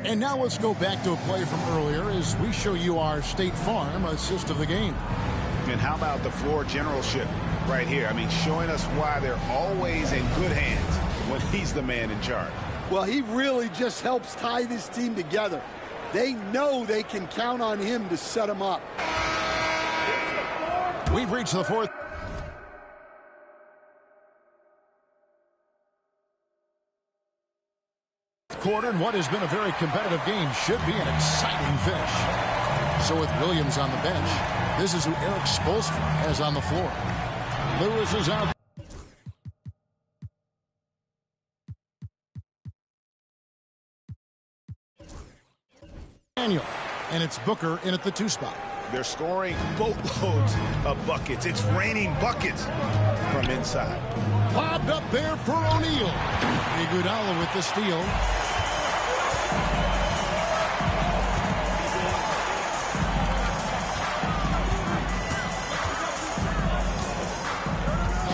And now let's go back to a play from earlier as we show you our State Farm assist of the game. And how about the floor generalship right here? I mean, showing us why they're always in good hands when he's the man in charge. Well, he really just helps tie this team together. They know they can count on him to set them up. We've reached the fourth quarter, and what has been a very competitive game should be an exciting finish. So with Williams on the bench, this is who Erik Spoelstra has on the floor. Lewis is out. Daniel, and it's Booker in at the 2 spot. They're scoring boatloads of buckets. It's raining buckets from inside. Lobbed up there for O'Neal. Iguodala with the steal.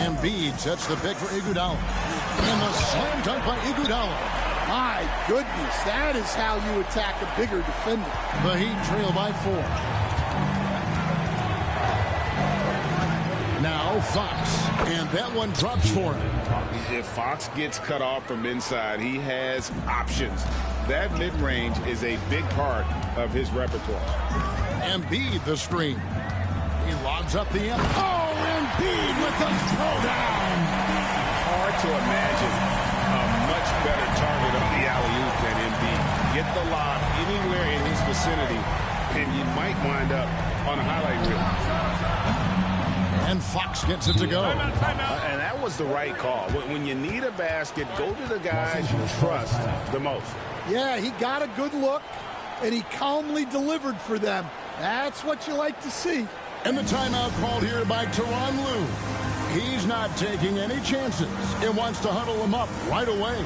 Embiid sets the pick for Iguodala. And the slam dunk by Iguodala. My goodness, that is how you attack a bigger defender. The Heat trail by 4. Now Fox, and that one drops for him. If Fox gets cut off from inside, he has options. That mid-range is a big part of his repertoire. Embiid the screen. He lobs up the end. Oh, Embiid with the throwdown. Hard to imagine a much better target on the alley-oop than Embiid. Get the lob anywhere in his vicinity, and you might wind up on a highlight reel. And Fox gets it to go. And that was the right call. When you need a basket, go to the guys you trust the most. Yeah, he got a good look, and he calmly delivered for them. That's what you like to see. And the timeout called here by Tyronn Lue. He's not taking any chances and wants to huddle him up right away.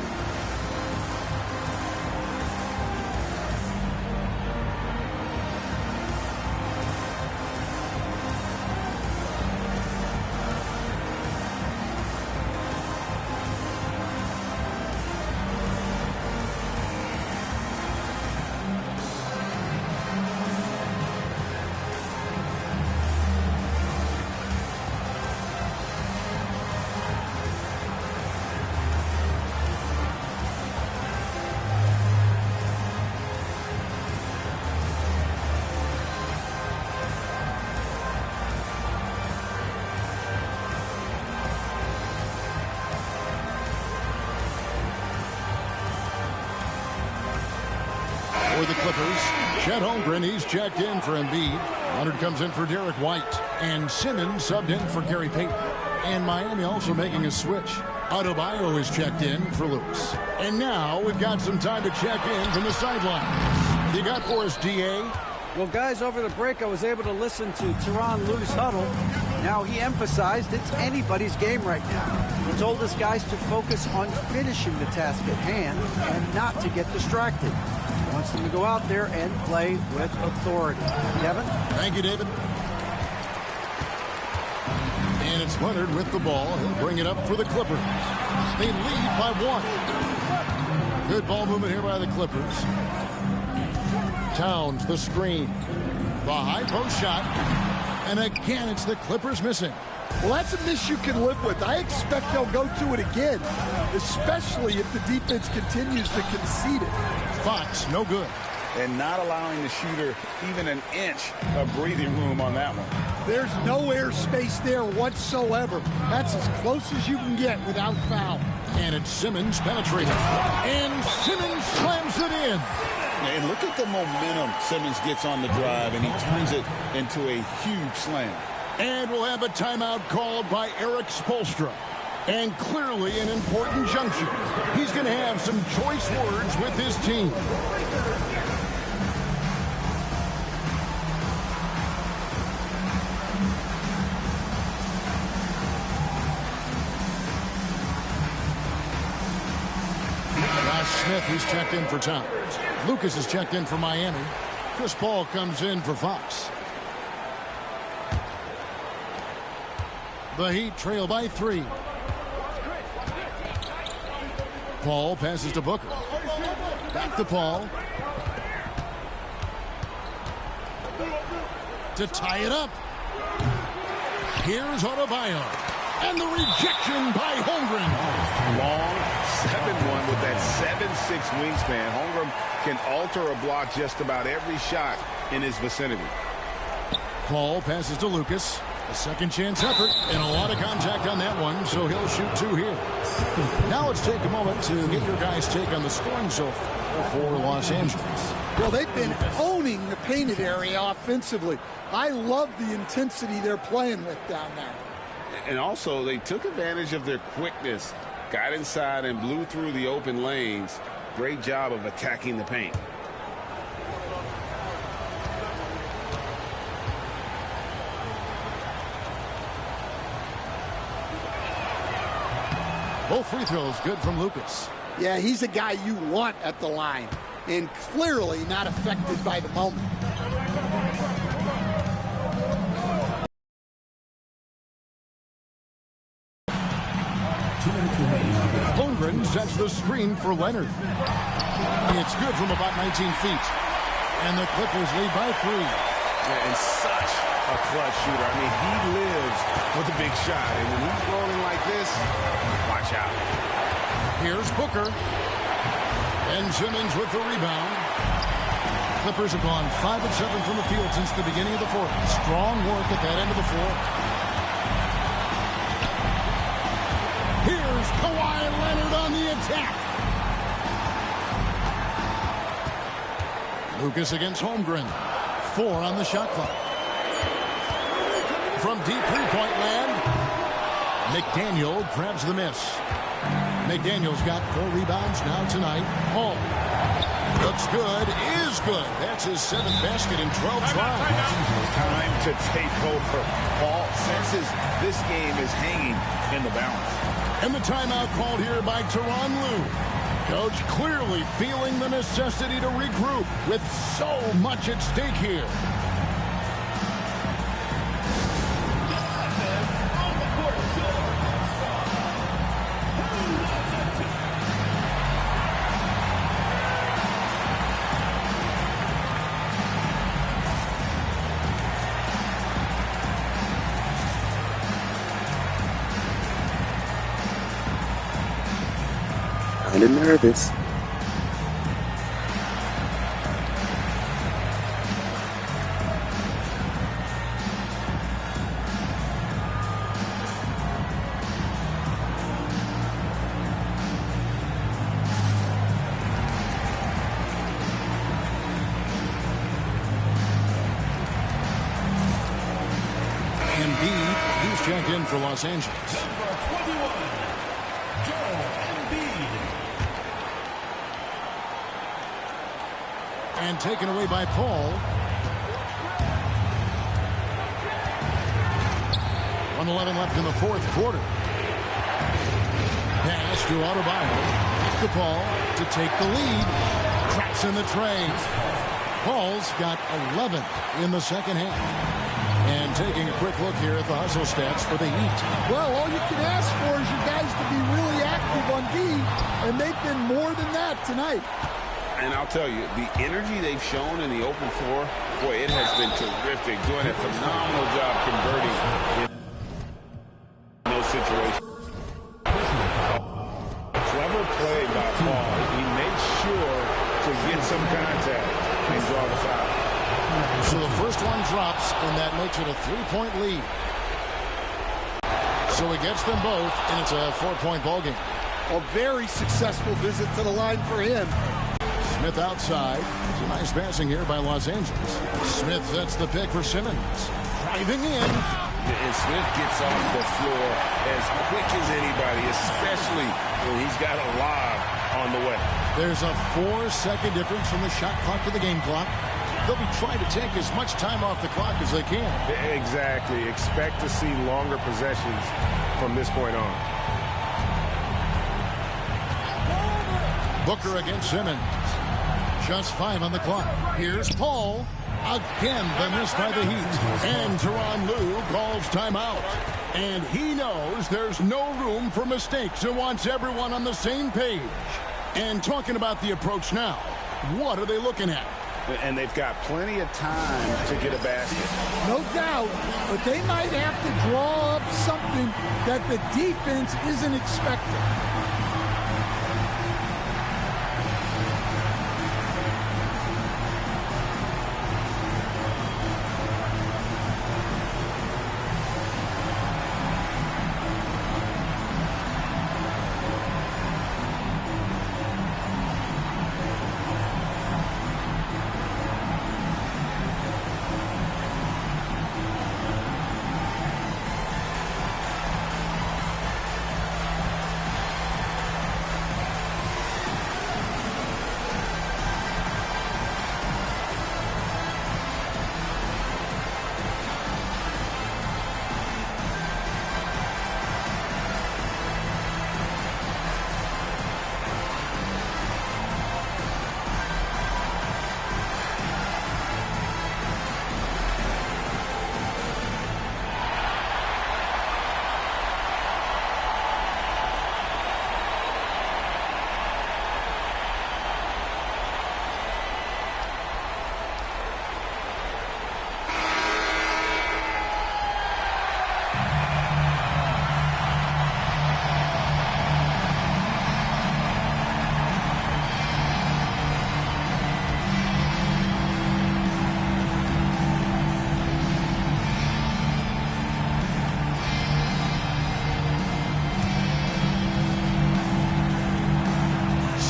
For the Clippers, Chet Holmgren, he's checked in for Embiid. Leonard comes in for Derek White. And Simmons subbed in for Gary Payton. And Miami also making a switch. Adebayo is checked in for Lewis. And now we've got some time to check in from the sideline. You got for us, D.A.? Well, guys, over the break, I was able to listen to Tyronn Lue's huddle. Now, he emphasized it's anybody's game right now. He told his guys to focus on finishing the task at hand and not to get distracted. He wants them to go out there and play with authority. Kevin? Thank you, David. And it's Leonard with the ball. He'll bring it up for the Clippers. They lead by 1. Good ball movement here by the Clippers. Towns, the screen. The high post shot. And again, it's the Clippers missing. Well, that's a miss you can live with. I expect they'll go to it again, especially if the defense continues to concede it. Fox, no good. And not allowing the shooter even an inch of breathing room on that one. There's no airspace there whatsoever. That's as close as you can get without foul. And it's Simmons penetrating. And Simmons slams it in. And look at the momentum Simmons gets on the drive, and he turns it into a huge slam. And we'll have a timeout called by Erik Spoelstra. And clearly an important juncture. He's going to have some choice words with his team. Josh Smith, he's checked in for Towns. Lucas is checked in for Miami. Chris Paul comes in for Fox. The Heat trail by 3. Paul passes to Booker. Back to Paul. to tie it up. Here's Adebayo. And the rejection by Holmgren. Long 7-1 with that 7'6" wingspan. Holmgren can alter a block just about every shot in his vicinity. Paul passes to Lucas. A second chance effort and a lot of contact on that one, so he'll shoot 2 here. Now let's take a moment to get your guys' take on the scoring so far for Los Angeles. Well, they've been owning the painted area offensively. I love the intensity they're playing with down there. And also, they took advantage of their quickness, got inside and blew through the open lanes. Great job of attacking the paint. Both free throws good from Lucas. Yeah, he's a guy you want at the line, and clearly not affected by the moment. Holmgren sets the screen for Leonard. It's good from about 19 feet. And the Clippers lead by 3. Yeah, and such a clutch shooter. I mean, he lives with a big shot. And when he's rolling like this, watch out. Here's Booker. And Simmons with the rebound. Clippers have gone 5 of 7 from the field since the beginning of the fourth. Strong work at that end of the floor. Here's Kawhi Leonard on the attack. Lucas against Holmgren. 4 on the shot clock. From deep three-point land, McDaniel grabs the miss. McDaniel's got 4 rebounds now tonight. Paul looks good, is good. That's his 7th basket in 12 tries. Time to take over. Paul senses this game is hanging in the balance. And the timeout called here by Tyronn Lue. Coach clearly feeling the necessity to regroup with so much at stake here. Kind of nervous. Embiid, he's checked in for Los Angeles. And taken away by Paul. 1:11 left in the fourth quarter. Pass to Adebayo. To Paul to take the lead. Cracks in the tray. Paul's got 11 in the second half. And taking a quick look here at the hustle stats for the Heat. Well, all you can ask for is you guys to be really active on D, and they've been more than that tonight. And I'll tell you, the energy they've shown in the open floor, boy, it has been terrific. Doing a phenomenal job converting in those situations. Clever play by Paul. He makes sure to get some contact and draw the foul. So the first one drops, and that makes it a 3-point lead. So he gets them both, and it's a 4-point ballgame. A very successful visit to the line for him. Smith outside. It's a nice passing here by Los Angeles. Smith sets the pick for Simmons. Driving in. And Smith gets off the floor as quick as anybody, especially when he's got a lob on the way. There's a 4-second difference from the shot clock to the game clock. They'll be trying to take as much time off the clock as they can. Exactly. Expect to see longer possessions from this point on. Booker against Simmons. Just 5 on the clock. Here's Paul. Again, the miss by the Heat. And Tyronn Lue calls timeout. And he knows there's no room for mistakes and wants everyone on the same page. And talking about the approach now, what are they looking at? And they've got plenty of time to get a basket. No doubt, but they might have to draw up something that the defense isn't expecting.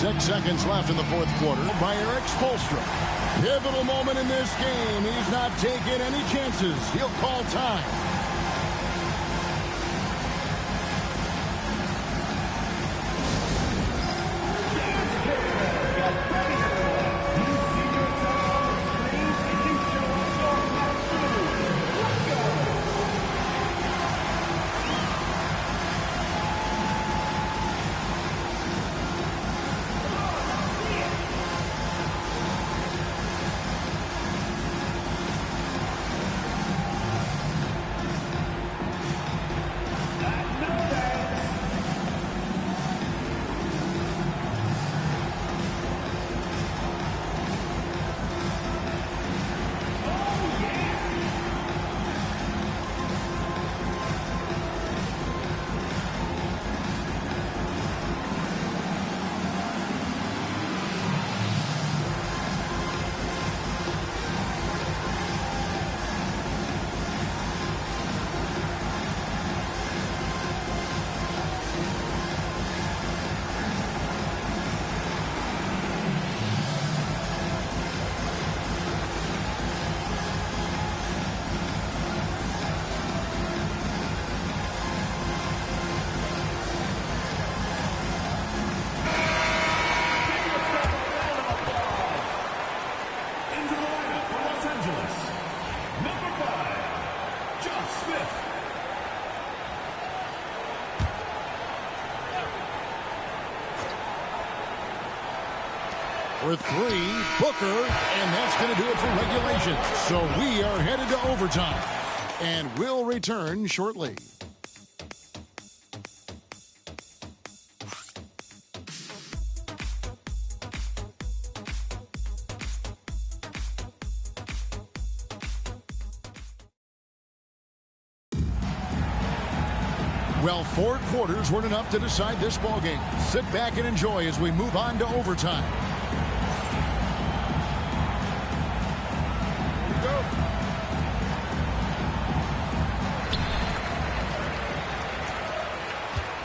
6 seconds left in the fourth quarter by Erik Spoelstra. Pivotal moment in this game. He's not taking any chances. He'll call time. For three, Booker, and that's going to do it for regulation. So we are headed to overtime, and we'll return shortly. Well, 4 quarters weren't enough to decide this ballgame. Sit back and enjoy as we move on to overtime.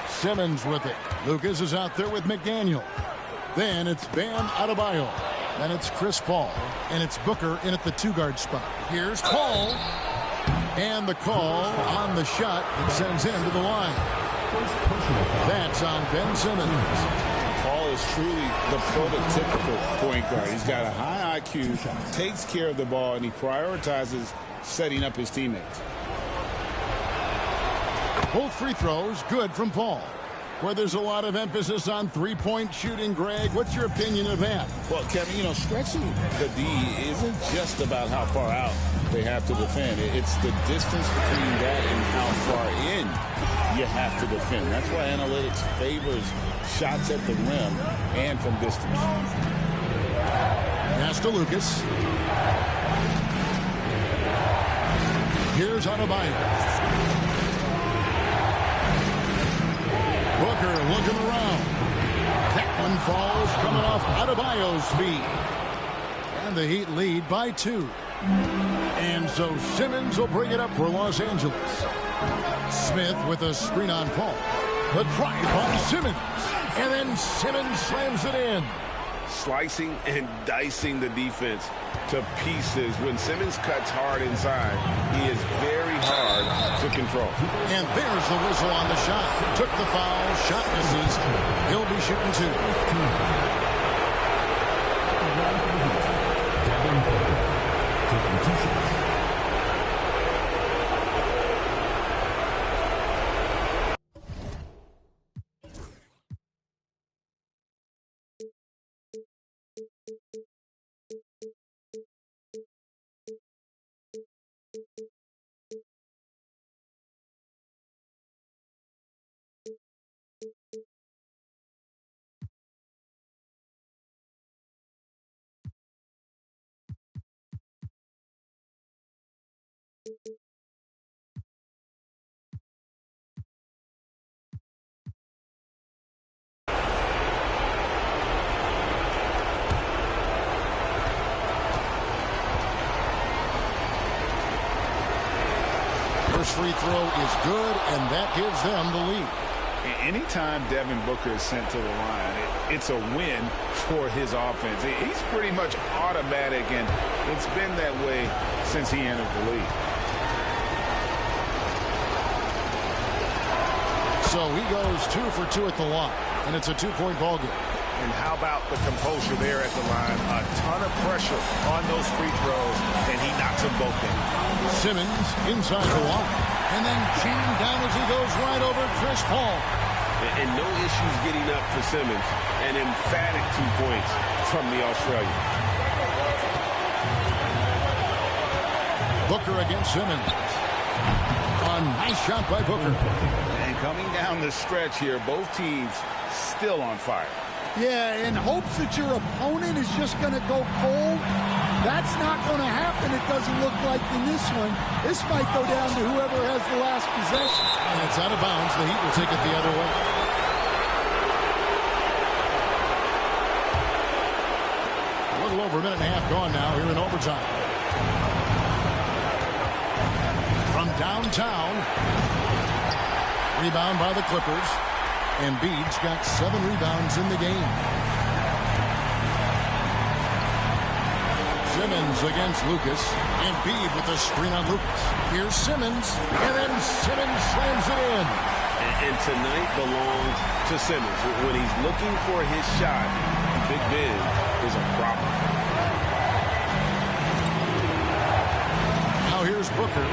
Simmons with it. Lucas is out there with McDaniel. Then it's Bam Adebayo. Then it's Chris Paul. And it's Booker in at the 2-guard spot. Here's Paul. And the call on the shot that sends him to the line. That's on Ben Simmons. Paul is truly the prototypical point guard. He's got a high IQ, takes care of the ball, and he prioritizes setting up his teammates. Both free throws good from Paul. Where there's a lot of emphasis on three-point shooting, Greg. What's your opinion of that? Well, Kevin, you know, stretching the D isn't just about how far out they have to defend. It's the distance between that and how far in you have to defend. That's why analytics favors shots at the rim and from distance. Pass to Lucas. Here's Adebayo. Booker looking around. That one falls coming off Adebayo's feet. And the Heat lead by 2. And so Simmons will bring it up for Los Angeles. Smith with a screen on Paul. The drive by Simmons. And then Simmons slams it in. Slicing and dicing the defense to pieces. When Simmons cuts hard inside, he is very hard to control. And there's the whistle on the shot. Took the foul. Shot misses. He'll be shooting 2. First free throw is good, and that gives them the lead. Anytime Devin Booker is sent to the line, it's a win for his offense. He's pretty much automatic, and it's been that way since he entered the league. So he goes 2 for 2 at the line, and it's a 2-point ball game. And how about the composure there at the line? A ton of pressure on those free throws, and he knocks them both in. Simmons inside the line, and then jammed down as he goes right over Chris Paul. And no issues getting up for Simmons. An emphatic 2 points from the Australian. Booker against Simmons. A nice shot by Booker. And coming down the stretch here, both teams still on fire. Yeah, in hopes that your opponent is just going to go cold. That's not going to happen, it doesn't look like in this one. This might go down to whoever has the last possession. And it's out of bounds. The Heat will take it the other way. A little over a minute and a half gone now here in overtime. From downtown. Rebound by the Clippers. Embiid's got 7 rebounds in the game. Simmons against Lucas. Embiid with a screen on Lucas. Here's Simmons. And then Simmons slams it in. And tonight belongs to Simmons. When he's looking for his shot, Big Ben is a problem. Now here's Booker.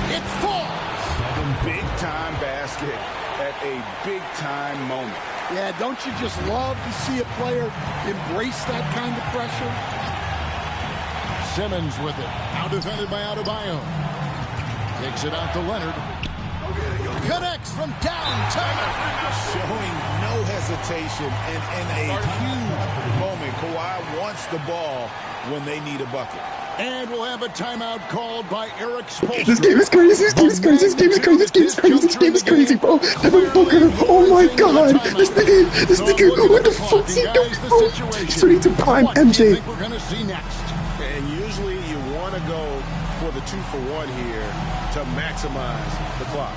It falls. Big-time basket at a big-time moment. Yeah, don't you just love to see a player embrace that kind of pressure? Simmons with it. Now defended by Adebayo. Takes it out to Leonard. Connects from downtown. Showing no hesitation and in a huge moment. Kawhi wants the ball when they need a bucket. And we'll have a timeout called by Eric Spoelstra. This game is crazy, this game is crazy, this game is crazy, this game is crazy, this game is crazy, bro. Devin Booker, oh my god. This nigga, what the fuck is he doing, bro? He's ready to prime MJ. We're going to see next. And usually you want to go for the 2-for-1 here to maximize the clock.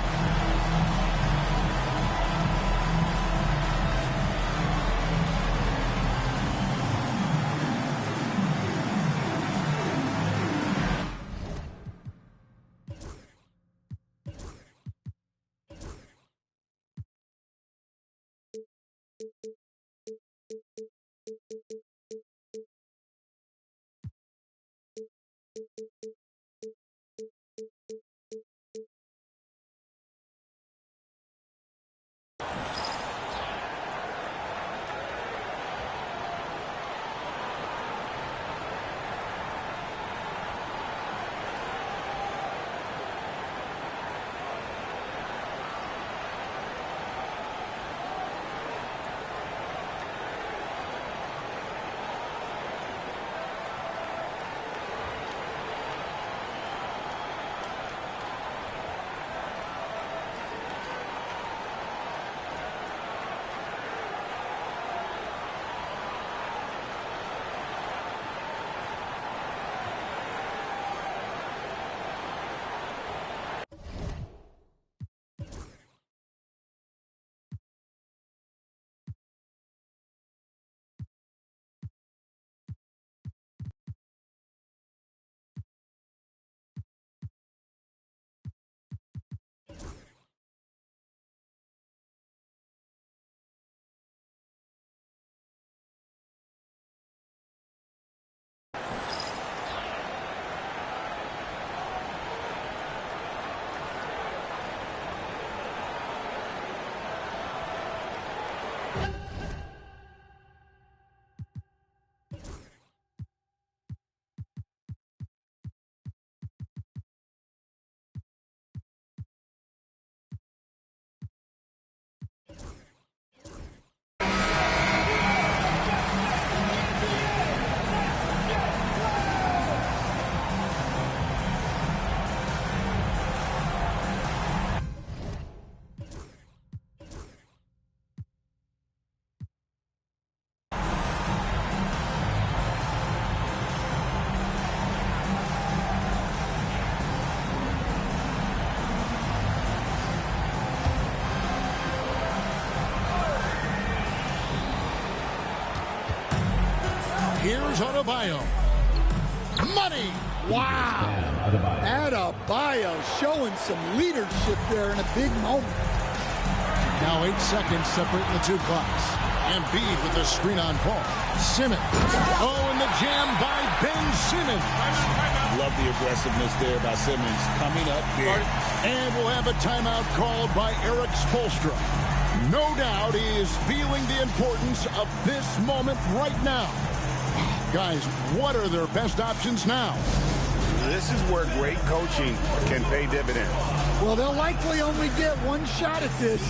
Here's Adebayo. Money. Wow. Adebayo showing some leadership there in a big moment. Now 8 seconds separating the two clocks. Embiid with the screen on Paul. Simmons. Oh, and the jam by Ben Simmons. Love the aggressiveness there by Simmons coming up big. And we'll have a timeout called by Eric Spoelstra. No doubt he is feeling the importance of this moment right now. Guys, what are their best options now? This is where great coaching can pay dividends. Well, they'll likely only get one shot at this.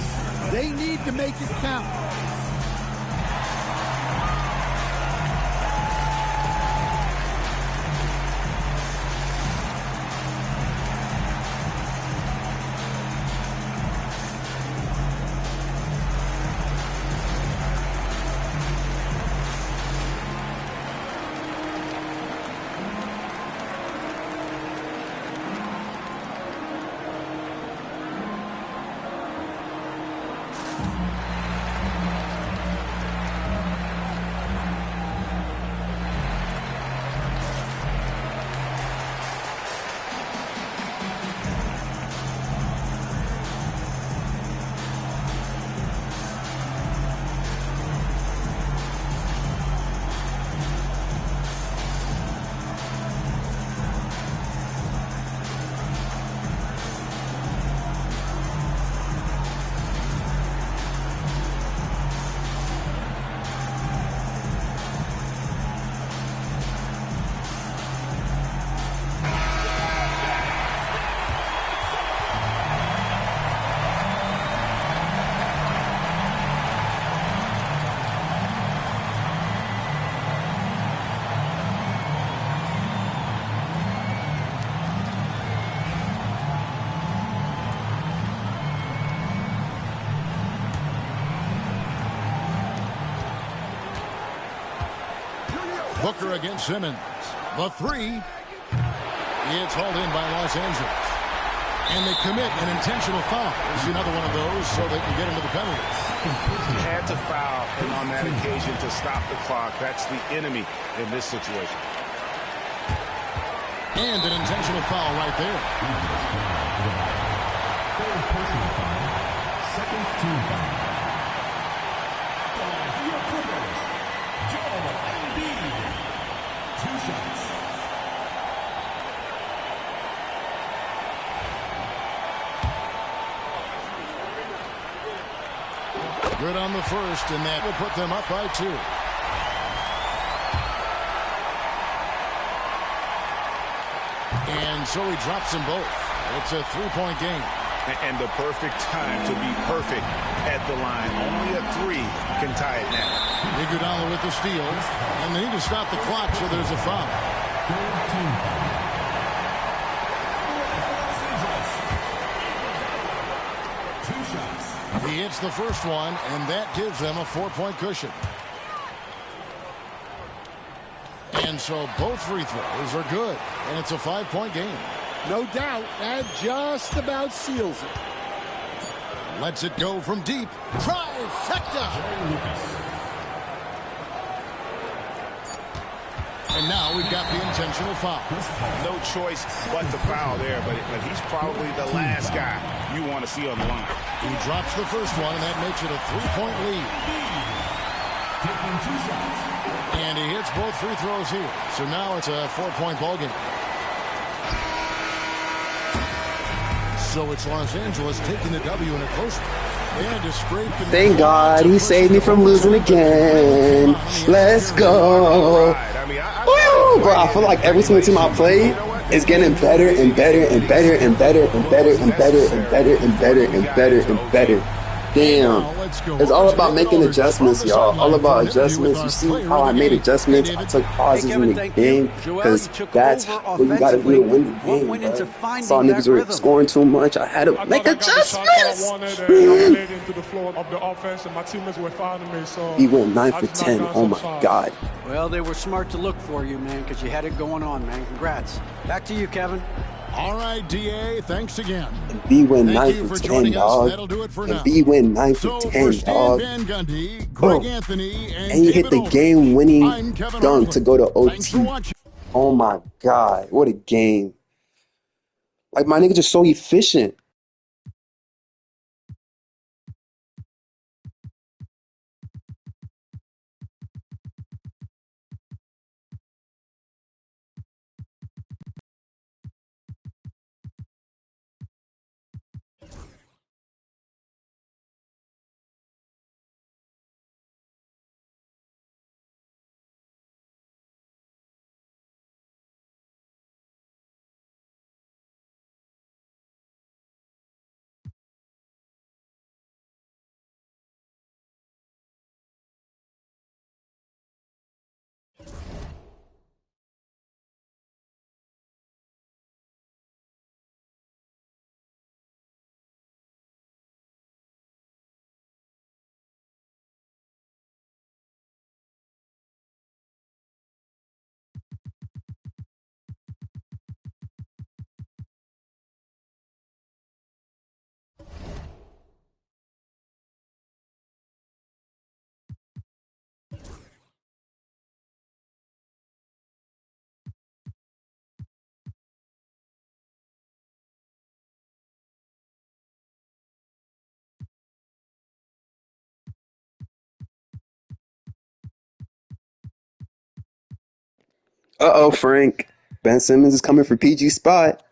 They need to make it count. Booker against Simmons. The three. It's hauled in by Los Angeles. And they commit an intentional foul. There's another one of those so they can get into the penalties. Had to foul on that occasion to stop the clock. That's the enemy in this situation. And an intentional foul right there. Second team foul. Good on the first, and that will put them up by 2. And so he drops them both. It's a 3-point game. And the perfect time to be perfect at the line. Only a 3 can tie it now. Iguodala with the steal. And they need to stop the clock, so there's a foul. He hits the first one, and that gives them a 4-point cushion. And so both free throws are good, and it's a 5-point game. No doubt, that just about seals it. Lets it go from deep. Trifecta! And now we've got the intentional foul. No choice but to foul there, but he's probably the last guy you want to see on the line. He drops the first one, and that makes it a 3-point lead. And he hits both free throws here. So now it's a 4-point ball game. So it's Los Angeles taking the W in a close one. They had to scrape. Thank God he saved me from losing again. Let's go. Woo, bro, I feel like every single team I play is getting better and better and better and better and better and better and better and better and better and better. Damn. It's all about making adjustments, y'all. All about adjustments. You see how I made adjustments? I took pauses in the game because that's what you got to do to win the game, bro. Saw niggas were scoring too much. I had to make adjustments. He went 9 for 10. Oh, my God. Well, they were smart to look for you, man, because you had it going on, man. Congrats. Back to you, Kevin. All right, DA, thanks again. And B win Thank 9 you for for 10, joining us. dog. That'll do it for And now. B win 9 for So 10, for Stan dog. Van Gundy, Greg Boom. Anthony, And and he hit David the Ulrich, game-winning I'm Kevin dunk Harlan. to go to Thanks for OT. watching. Oh my God, what a game. Like, my nigga just so efficient. Uh-oh, Frank. Ben Simmons is coming for PG spot.